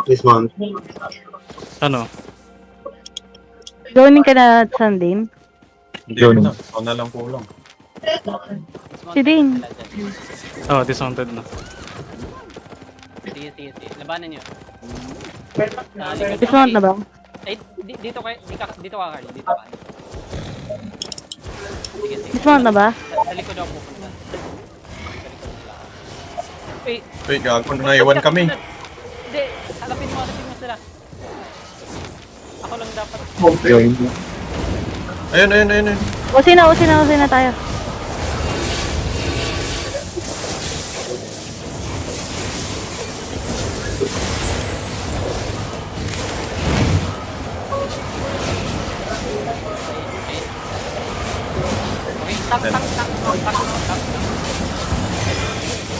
This one. Ano? Joining ka na, Sandin? Hindi ko na. Ako na lang kulang. Si Din. Oh, dismounted na. Sige. Labanan nyo. Dismount na ba? Ay, dito ka, dito ka, Carl. Dito ka. Sige. Dismount na ba? Sa likod ako pupunta. Wait, Wait, gago na naiwan kami. hindi. Halapin mo sila. Ako lang dapat. Ayun. Usin na tayo. Okay, tak.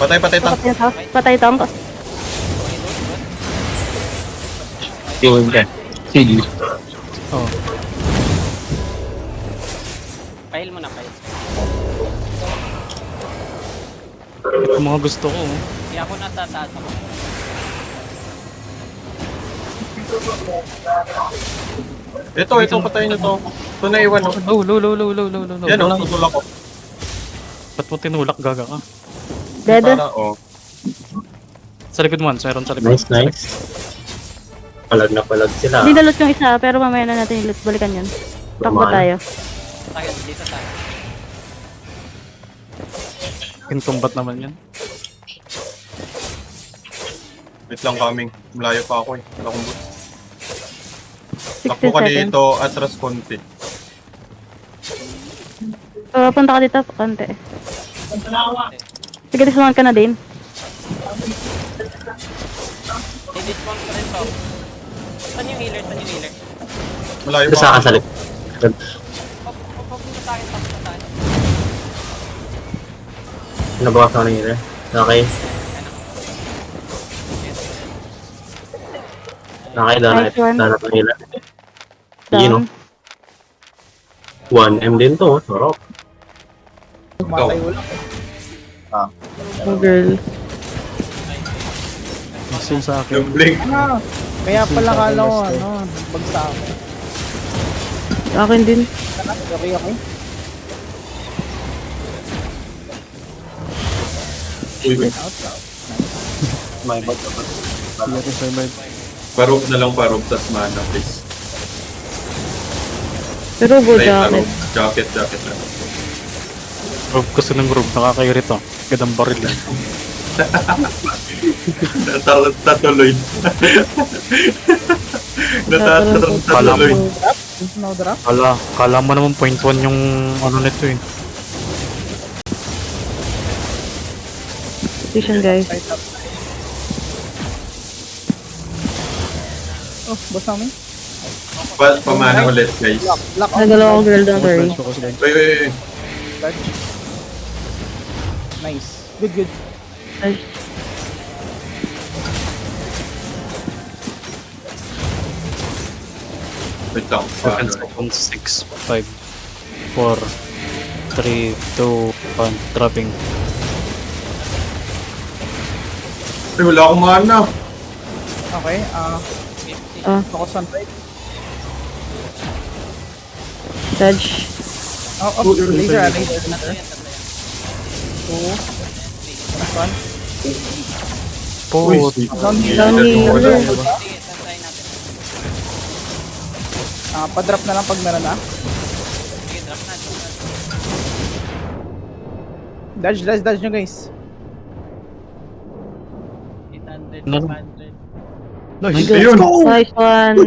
Patay, tank. Patay tank. Yun ka. Sige. Oh. Pahil mo na. Yung mga gusto ko. Oh. Hindi ako nasa taas ako. Ito, patayin nyo to. Ito naiwan, oh. Oh, low. Yan, oh, tutulak ko. Ba't mo tinulak, gaga ka? Dead. Para, oh. Sa likod mo, meron sa likod. Nice. Palag na palag sila. Hindi na-loot yung isa, pero mamaya na natin i-loot. Balikan yun. Takbo tayo. Tayo, dito tayo. Pintumbat naman yan. Wait lang, coming. Malayo pa ako, eh. Wala akong boot. 16 Takbo ka seconds. dito, atras konti. Punta ka dito, konti. Sige, dismount ka na din. I-dismount ko rin to. Saan yung healer? Malayo Ito pa sa ako. kasalit. Papunta tayo. Nabawas ako ng hila. Okay. Okay, Nice one. danat ng hila. Yun, Down. 1M din to. Sarap. Ikaw. Oh, girl. Masin sa akin. Yung blink. Kaya pala kala ko, bagsa ako. Akin din. Okay. Uy, May bag. parog na lang, tas mana, please. Pero good Ay, jacket. jacket lang. Rob kasi ng rob, nakakairit oh. Gandang baril yan. Tatuloy. Natatuloy. No drop? Kala mo naman 0.1 yung ano nito eh. Vision, guys. Oh, boss namin. Pamana ulit, guys. Lock Nagalaw ako girl doon, sorry. Wait. Dodge. Nice. Good. Ay, Wait lang. Seconds, seconds, 6, 5, 4, 3, 2, 1, dropping. Ay, wala akong mana. Okay, focus on right. dodge. Laser. 2. Last one. Uy, Po, Down wala. Sige, try natin. Pa-drop na lang pag meron na. Sige, drop na. Dodge nyo guys. 800, No. 500. Nice. Ayun. Nice one.